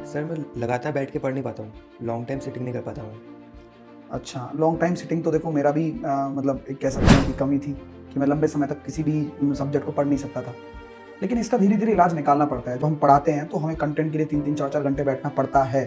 Sir मैं लगातार बैठ के पढ़ नहीं पाता हूँ, लॉन्ग टाइम सिटिंग नहीं कर पाता हूँ। अच्छा, लॉन्ग टाइम सिटिंग तो देखो मेरा भी मतलब एक कह सकते हैं कि कमी थी कि मैं लंबे समय तक किसी भी सब्जेक्ट को पढ़ नहीं सकता था। लेकिन इसका धीरे-धीरे इलाज निकालना पड़ता है। जब हम पढ़ाते हैं तो हमें कंटेंट के लिए 3-3 4-4 घंटे बैठना पड़ता है।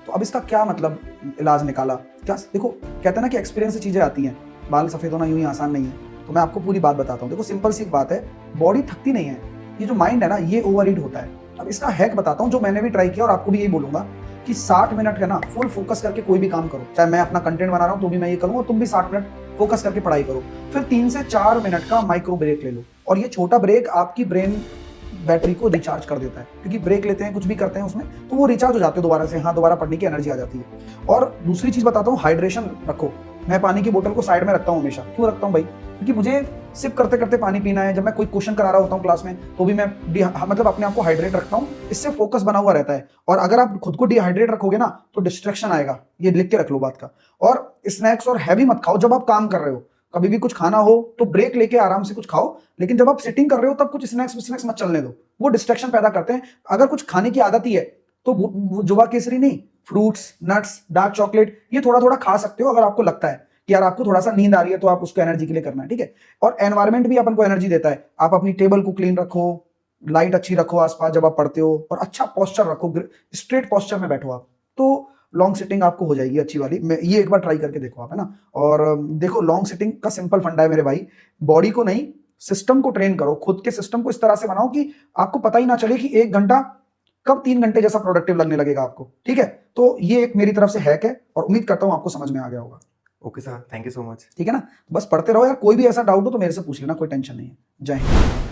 तो अब इसका क्या मतलब इलाज निकाला? क्या देखो कहते हैं ना कि एक्सपीरियंस से चीज़ें आती हैं। बाल सफ़ेद होना यूँ ही आसान नहीं है। तो मैं आपको पूरी बात बताता हूँ। देखो सिंपल सी एक बात है, बॉडी थकती नहीं है। ये जो माइंड है ना ये ओवररीड होता है। अब इसका हैक बताता हूँ जो मैंने भी ट्राई किया और आपको भी यही बोलूँगा कि 60 मिनट का ना फुल फोकस करके कोई भी काम करो। चाहे मैं अपना कंटेंट बना रहा हूँ तो भी मैं ये करूँ और तुम भी 60 मिनट फोकस करके पढ़ाई करो। फिर 3 से 4 मिनट का माइक्रो ब्रेक ले लो और ये छोटा ब्रेक आपकी ब्रेन बैटरी को रिचार्ज कर देता है, क्योंकि ब्रेक लेते हैं कुछ भी करते हैं उसमें तो वो रिचार्ज हो जाते हैं दोबारा से। हाँ, दोबारा पढ़ने की एनर्जी आ जाती है। और दूसरी चीज बताता हूँ, हाइड्रेशन रखो। मैं पानी की बोतल को साइड में रखता हूँ हमेशा। क्यों रखता हूँ भाई? क्योंकि मुझे सिप करते करते पानी पीना है। जब मैं कोई क्वेश्चन करा रहा होता हूँ क्लास में तो भी मैं मतलब अपने आप को हाइड्रेट रखता हूँ। इससे फोकस बना हुआ रहता है। और अगर आप खुद को डिहाइड्रेट रखोगे ना तो डिस्ट्रैक्शन आएगा। ये लिख के रख लो बात का। और स्नैक्स और हैवी मत खाओ जब आप काम कर रहे हो। कभी भी कुछ खाना हो तो ब्रेक लेके आराम से कुछ खाओ, लेकिन जब आप सिटिंग कर रहे हो तब कुछ स्नैक्स मत चलने दो। वो डिस्ट्रैक्शन पैदा करते हैं। अगर कुछ खाने की आदत ही है तो वो जुबा केसरी नहीं, फ्रूट्स, नट्स, डार्क चॉकलेट ये थोड़ा थोड़ा खा सकते हो अगर आपको लगता है कि यार आपको थोड़ा सा नींद आ रही है तो आप उसको एनर्जी के लिए करना है, ठीक है। और एनवायरमेंट भी अपन को एनर्जी देता है। आप अपनी टेबल को क्लीन रखो, लाइट अच्छी रखो आसपास जब आप पढ़ते हो, और अच्छा पोस्चर रखो, स्ट्रेट पोस्चर में बैठो आप, तो लॉन्ग सिटिंग आपको हो जाएगी अच्छी वाली। मैं ये एक बार ट्राई करके देखो आप, है ना। और देखो लॉन्ग सिटिंग का सिंपल फंडा है मेरे भाई, बॉडी को नहीं सिस्टम को ट्रेन करो। खुद के सिस्टम को इस तरह से बनाओ कि आपको पता ही ना चले कि 1 घंटा कब 3 घंटे जैसा प्रोडक्टिव लगने लगेगा आपको, ठीक है। तो ये एक मेरी तरफ से हैक है और उम्मीद करता हूं आपको समझ में आ गया होगा। Okay sir, thank you so much. ठीक है ना, बस पढ़ते रहो यार। कोई भी ऐसा डाउट हो तो मेरे से पूछ लेना, कोई टेंशन नहीं है। जय हिंद।